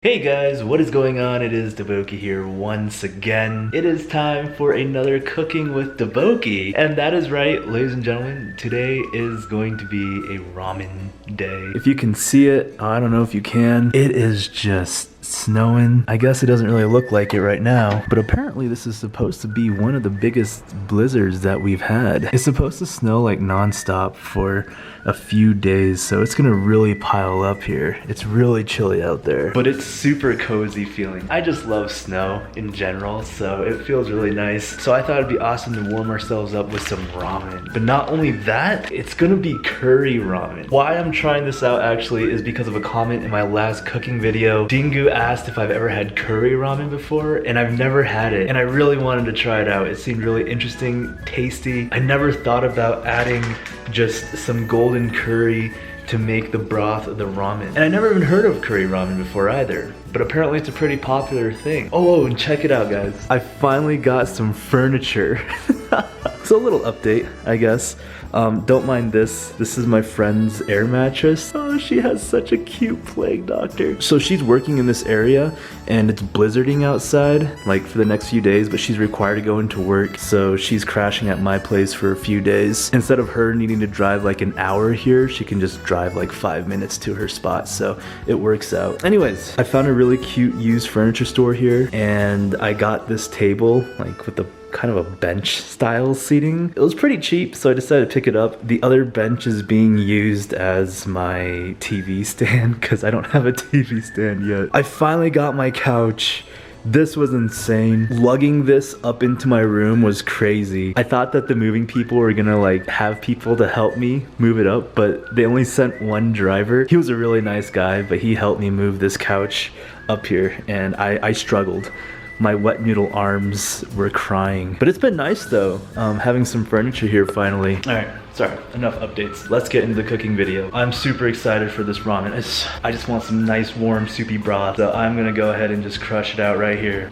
Hey guys, what is going on? It is DaBoki here once again. It is time for another Cooking with DaBoki. And that is right, ladies and gentlemen, today is going to be a ramen day. If you can see it, I don't know if you can, it is just snowing. I guess it doesn't really look like it right now, but apparently this is supposed to be one of the biggest blizzards that we've had. It's supposed to snow like non-stop for a few days, so it's gonna really pile up here. It's really chilly out there, but it's super cozy feeling. I just love snow in general, so it feels really nice. So I thought it'd be awesome to warm ourselves up with some ramen. But not only that, it's gonna be curry ramen. Why I'm trying this out actually is because of a comment in my last cooking video. Dingu asked if I've ever had curry ramen before, and I've never had it, and I really wanted to try it out. It seemed really interesting, tasty. I never thought about adding just some golden curry to make the broth of the ramen. And I never even heard of curry ramen before either, but apparently it's a pretty popular thing. Oh, and check it out, guys. I finally got some furniture. So a little update, I guess. Don't mind this. This is my friend's air mattress. Oh, she has such a cute plague doctor. So she's working in this area and it's blizzarding outside like for the next few days, but she's required to go into work. So she's crashing at my place for a few days. Instead of her needing to drive like an hour here, she can just drive like 5 minutes to her spot. So it works out. Anyways, I found a really cute used furniture store here and I got this table like with the kind of a bench style seating. It was pretty cheap, so I decided to pick it up. The other bench is being used as my TV stand because I don't have a TV stand yet. I finally got my couch. This was insane. Lugging this up into my room was crazy. I thought that the moving people were gonna like have people to help me move it up, but they only sent one driver. He was a really nice guy, but he helped me move this couch up here and I struggled. My wet noodle arms were crying. But it's been nice though, having some furniture here finally. All right, sorry, enough updates. Let's get into the cooking video. I'm super excited for this ramen. I just want some nice warm soupy broth. So I'm gonna go ahead and just crush it out right here.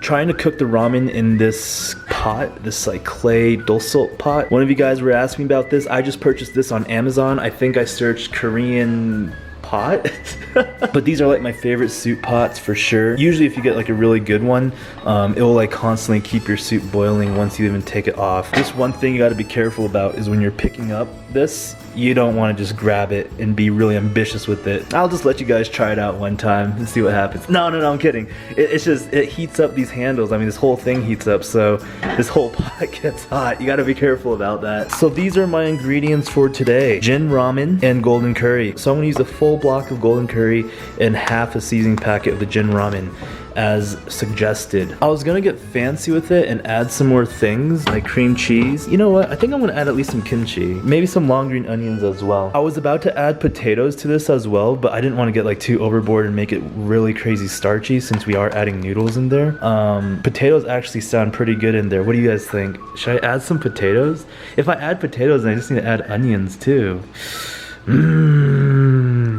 Trying to cook the ramen in this pot, this like clay dulsalt pot. One of you guys were asking about this. I just purchased this on Amazon. I think I searched Korean pot. But these are like my favorite soup pots for sure. Usually if you get like a really good one, it will like constantly keep your soup boiling once you even take it off. Just one thing you got to be careful about is when you're picking up this, you don't want to just grab it and be really ambitious with it. I'll just let you guys try it out one time and see what happens. No, I'm kidding. It's just, it heats up these handles. I mean, this whole thing heats up, so this whole pot gets hot. You got to be careful about that. So these are my ingredients for today. Jin ramen and golden curry. So I'm gonna use a full block of golden curry and half a seasoning packet of the Jin ramen as suggested. I was gonna get fancy with it and add some more things like cream cheese. You know what? I think I'm gonna add at least some kimchi, maybe some long green onions as well. I was about to add potatoes to this as well, but I didn't want to get like too overboard and make it really crazy starchy since we are adding noodles in there. Potatoes actually sound pretty good in there. What do you guys think? Should I add some potatoes? If I add potatoes, then I just need to add onions too.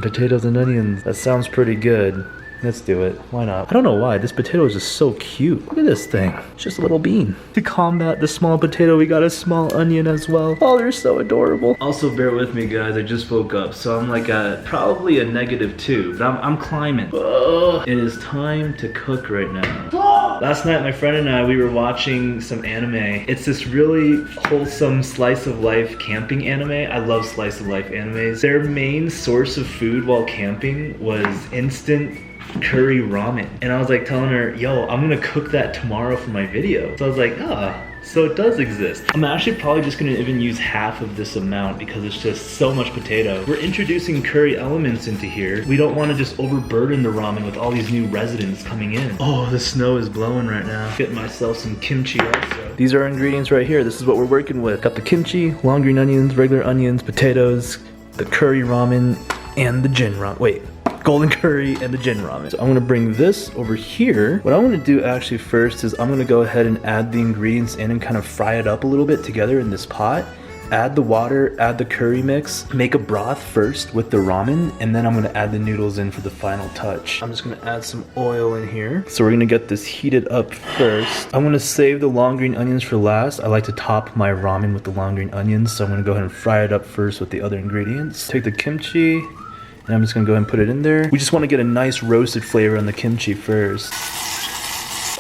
Potatoes and onions. That sounds pretty good. Let's do it. Why not? I don't know why. This potato is just so cute. Look at this thing. It's just a little bean. To combat the small potato, we got a small onion as well. Oh, they're so adorable. Also, bear with me, guys. I just woke up, so I'm like at probably a -2, but I'm climbing. Oh, it is time to cook right now. Last night, my friend and I, we were watching some anime. It's this really wholesome slice of life camping anime. I love slice of life animes. Their main source of food while camping was instant curry ramen, and I was like telling her, yo, I'm gonna cook that tomorrow for my video. So I was like, so it does exist. I'm actually probably just gonna even use half of this amount because it's just so much potato. We're introducing curry elements into here. We don't want to just overburden the ramen with all these new residents coming in. Oh, the snow is blowing right now. Getting myself some kimchi also. These are our ingredients right here. This is what we're working with. Got the kimchi, long green onions, regular onions, potatoes, the curry ramen, and the Jin ramen. Wait. Golden curry and the Jin ramen. So I'm gonna bring this over here. What I wanna do actually first is I'm gonna go ahead and add the ingredients in and kind of fry it up a little bit together in this pot. Add the water, add the curry mix, make a broth first with the ramen, and then I'm gonna add the noodles in for the final touch. I'm just gonna add some oil in here. So we're gonna get this heated up first. I'm gonna save the long green onions for last. I like to top my ramen with the long green onions, so I'm gonna go ahead and fry it up first with the other ingredients. Take the kimchi, And I'm just gonna go ahead and put it in there. We just wanna get a nice roasted flavor on the kimchi first.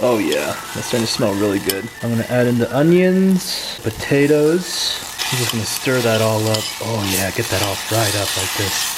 Oh yeah, that's starting to smell really good. I'm gonna add in the onions, potatoes. I'm just gonna stir that all up. Oh yeah, get that all fried up like this.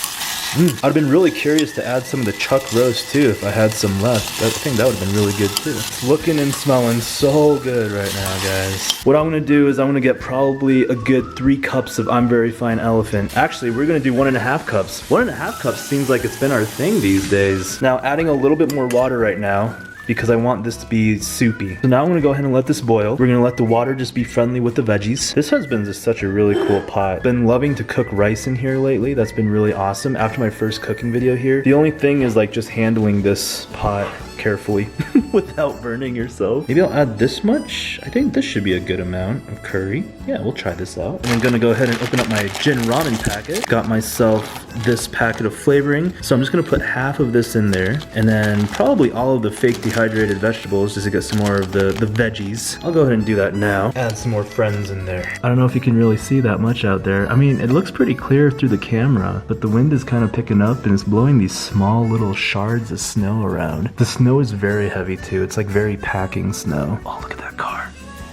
I'd have been really curious to add some of the chuck roast too if I had some left. I think that would have been really good too. It's looking and smelling so good right now, guys. What I'm gonna do is I'm gonna get probably a good 3 cups of I'm Very Fine Elephant. Actually, we're gonna do 1.5 cups. 1.5 cups seems like it's been our thing these days. Now, adding a little bit more water right now, because I want this to be soupy. So now I'm gonna go ahead and let this boil. We're gonna let the water just be friendly with the veggies. This has been just such a really cool pot. Been loving to cook rice in here lately. That's been really awesome. After my first cooking video here, the only thing is like just handling this pot carefully without burning yourself. Maybe I'll add this much. I think this should be a good amount of curry. Yeah, we'll try this out. And I'm gonna go ahead and open up my gin ramen packet. Got myself this packet of flavoring. So I'm just gonna put half of this in there and then probably all of the fake dehydrated vegetables just to get some more of the veggies. I'll go ahead and do that now. Add some more friends in there. I don't know if you can really see that much out there. I mean, it looks pretty clear through the camera, but the wind is kind of picking up and it's blowing these small little shards of snow around. The snow is very heavy too. It's like very packing snow. Oh, look at that car.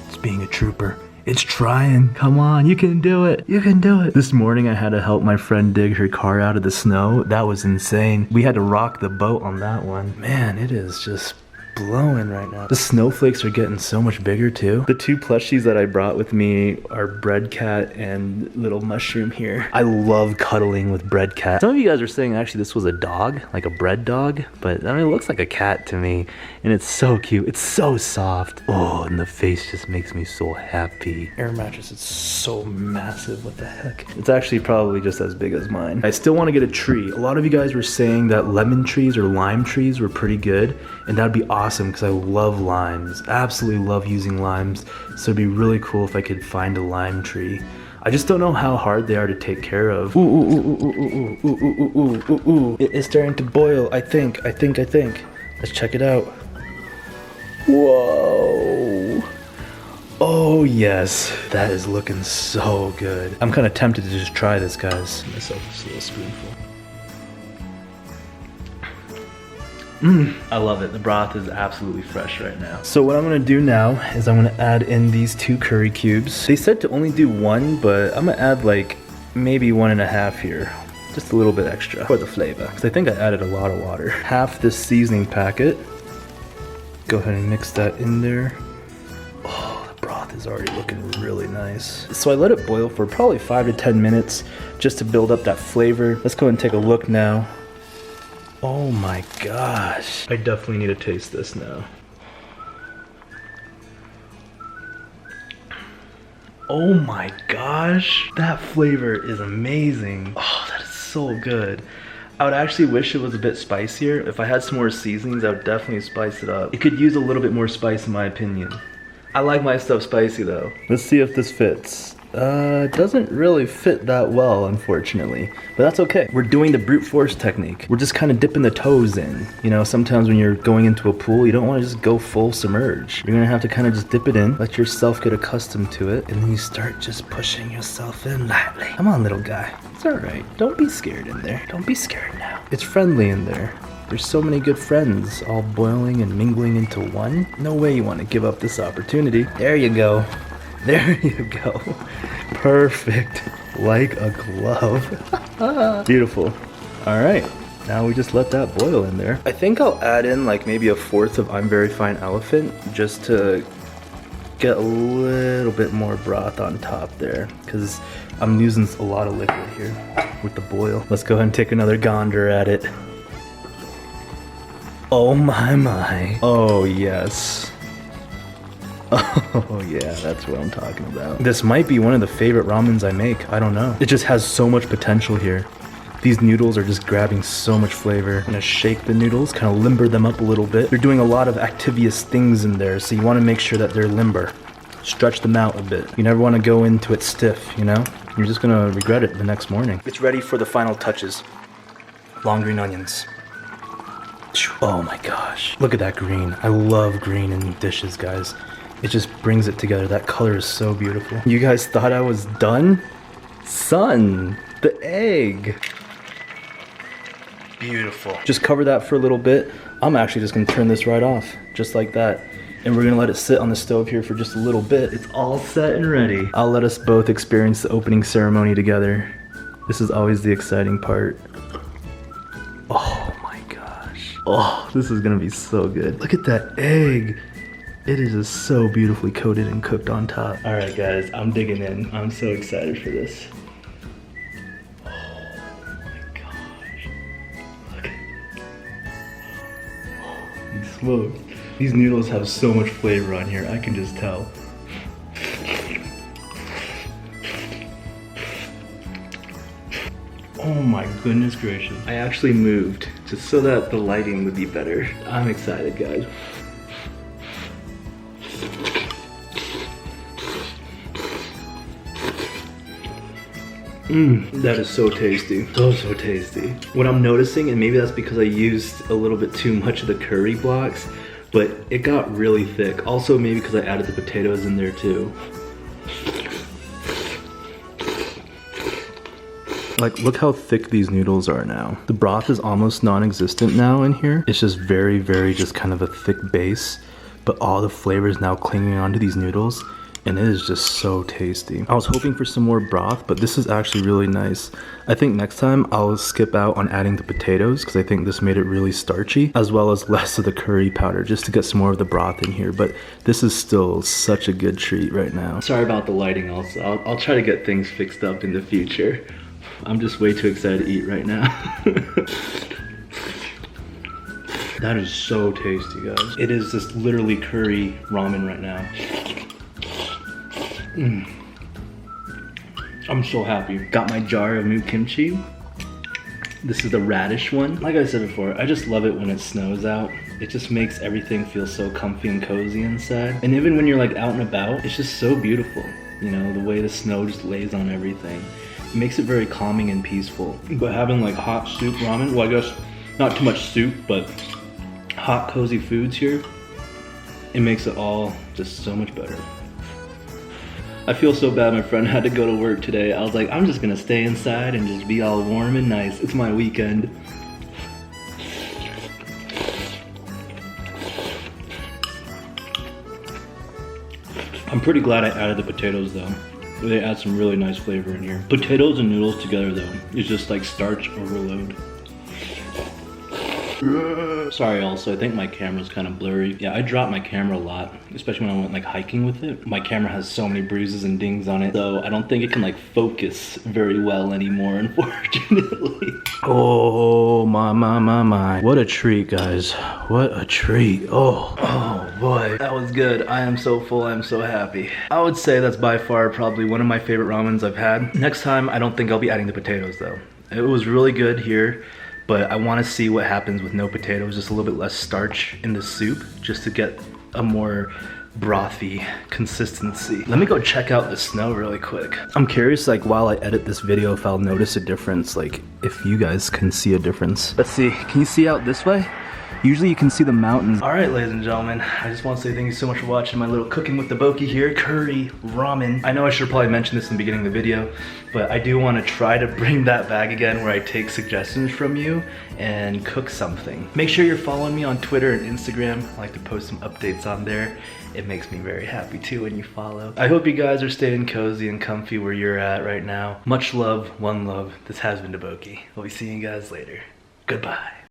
It's being a trooper. It's trying. Come on, you can do it. You can do it. This morning I had to help my friend dig her car out of the snow. That was insane. We had to rock the boat on that one. Man, it is just blowing right now. The snowflakes are getting so much bigger too. The 2 plushies that I brought with me are Bread Cat and Little Mushroom here. I love cuddling with Bread Cat. Some of you guys are saying actually this was a dog, like a bread dog, but I mean it looks like a cat to me and it's so cute. It's so soft. Oh, and the face just makes me so happy. Air mattress is so massive. What the heck? It's actually probably just as big as mine. I still want to get a tree. A lot of you guys were saying that lemon trees or lime trees were pretty good and that'd be awesome because I love limes. Absolutely love using limes. So it'd be really cool if I could find a lime tree. I just don't know how hard they are to take care of. Ooh, ooh, ooh, ooh, ooh, ooh, ooh, ooh, ooh, ooh. It is starting to boil, I think. Let's check it out. Whoa. Oh yes, that is looking so good. I'm kind of tempted to just try this, guys. Give myself just a little spoonful. I love it. The broth is absolutely fresh right now. So what I'm gonna do now is I'm gonna add in these 2 curry cubes. They said to only do 1, but I'm gonna add like maybe 1.5 here. Just a little bit extra for the flavor. Because I think I added a lot of water. Half this seasoning packet. Go ahead and mix that in there. Oh, the broth is already looking really nice. So I let it boil for probably 5 to 10 minutes just to build up that flavor. Let's go ahead and take a look now. Oh my gosh. I definitely need to taste this now. Oh my gosh. That flavor is amazing. Oh, that is so good. I would actually wish it was a bit spicier. If I had some more seasonings, I would definitely spice it up. It could use a little bit more spice in my opinion. I like my stuff spicy though. Let's see if this fits. It doesn't really fit that well, unfortunately. But that's okay. We're doing the brute force technique. We're just kind of dipping the toes in. You know, sometimes when you're going into a pool, you don't want to just go full submerge. You're gonna have to kind of just dip it in, let yourself get accustomed to it, and then you start just pushing yourself in lightly. Come on, little guy. It's alright. Don't be scared in there. Don't be scared now. It's friendly in there. There's so many good friends all boiling and mingling into one. No way you want to give up this opportunity. There you go. There you go. Perfect. Like a glove. Beautiful. All right. Now we just let that boil in there. I think I'll add in like maybe 1/4 of I'm Very Fine Elephant just to get a little bit more broth on top there because I'm using a lot of liquid here with the boil. Let's go ahead and take another gander at it. Oh my. Oh yes. Oh yeah, that's what I'm talking about. This might be one of the favorite ramens I make. I don't know. It just has so much potential here. These noodles are just grabbing so much flavor. I'm gonna shake the noodles, kind of limber them up a little bit. They're doing a lot of activious things in there, so you want to make sure that they're limber. Stretch them out a bit. You never want to go into it stiff, you know? You're just gonna regret it the next morning. It's ready for the final touches. Long green onions. Oh my gosh. Look at that green. I love green in dishes, guys. It just brings it together. That color is so beautiful. You guys thought I was done? Son, the egg. Beautiful. Just cover that for a little bit. I'm actually just gonna turn this right off, just like that. And we're gonna let it sit on the stove here for just a little bit. It's all set and ready. I'll let us both experience the opening ceremony together. This is always the exciting part. Oh my gosh. Oh, this is gonna be so good. Look at that egg. It is just so beautifully coated and cooked on top. All right, guys, I'm digging in. I'm so excited for this. Oh my gosh. Look. These smokes. These noodles have so much flavor on here. I can just tell. Oh my goodness gracious. I actually moved just so that the lighting would be better. I'm excited, guys. That is so tasty. So tasty. What I'm noticing, and maybe that's because I used a little bit too much of the curry blocks, but it got really thick. Also maybe because I added the potatoes in there too. Like, look how thick these noodles are now. The broth is almost non-existent now in here. It's just very, just kind of a thick base, but all the flavor is now clinging onto these noodles, and it is just so tasty. I was hoping for some more broth, but this is actually really nice. I think next time I'll skip out on adding the potatoes because I think this made it really starchy, as well as less of the curry powder, just to get some more of the broth in here. But this is still such a good treat right now. Sorry about the lighting also. I'll try to get things fixed up in the future. I'm just way too excited to eat right now. That is so tasty, guys. It is just literally curry ramen right now. I'm so happy. Got my jar of new kimchi. This is the radish one. Like I said before, I just love it when it snows out. It just makes everything feel so comfy and cozy inside. And even when you're like out and about, it's just so beautiful. You know, the way the snow just lays on everything. It makes it very calming and peaceful. But having like hot soup ramen, well I guess not too much soup, but hot cozy foods here, it makes it all just so much better. I feel so bad my friend had to go to work today. I was like, I'm just gonna stay inside and just be all warm and nice. It's my weekend. I'm pretty glad I added the potatoes though. They add some really nice flavor in here. Potatoes and noodles together though, is just like starch overload. Sorry also, I think my camera's kind of blurry. Yeah, I drop my camera a lot, especially when I went like hiking with it. My camera has so many bruises and dings on it, so I don't think it can like focus very well anymore, unfortunately. Oh my. What a treat, guys. What a treat. Oh boy, that was good. I am so full, I'm so happy. I would say that's by far probably one of my favorite ramens I've had. Next time, I don't think I'll be adding the potatoes though. It was really good here, but I want to see what happens with no potatoes, just a little bit less starch in the soup, just to get a more brothy consistency. Let me go check out the snow really quick. I'm curious, like while I edit this video, if I'll notice a difference, like if you guys can see a difference. Let's see, can you see out this way? Usually you can see the mountains. All right, ladies and gentlemen, I just want to say thank you so much for watching my little cooking with DaBoki here, curry ramen. I know I should probably mention this in the beginning of the video, but I do want to try to bring that back again where I take suggestions from you and cook something. Make sure you're following me on Twitter and Instagram. I like to post some updates on there. It makes me very happy too when you follow. I hope you guys are staying cozy and comfy where you're at right now. Much love, one love. This has been DaBoki. We'll be seeing you guys later. Goodbye.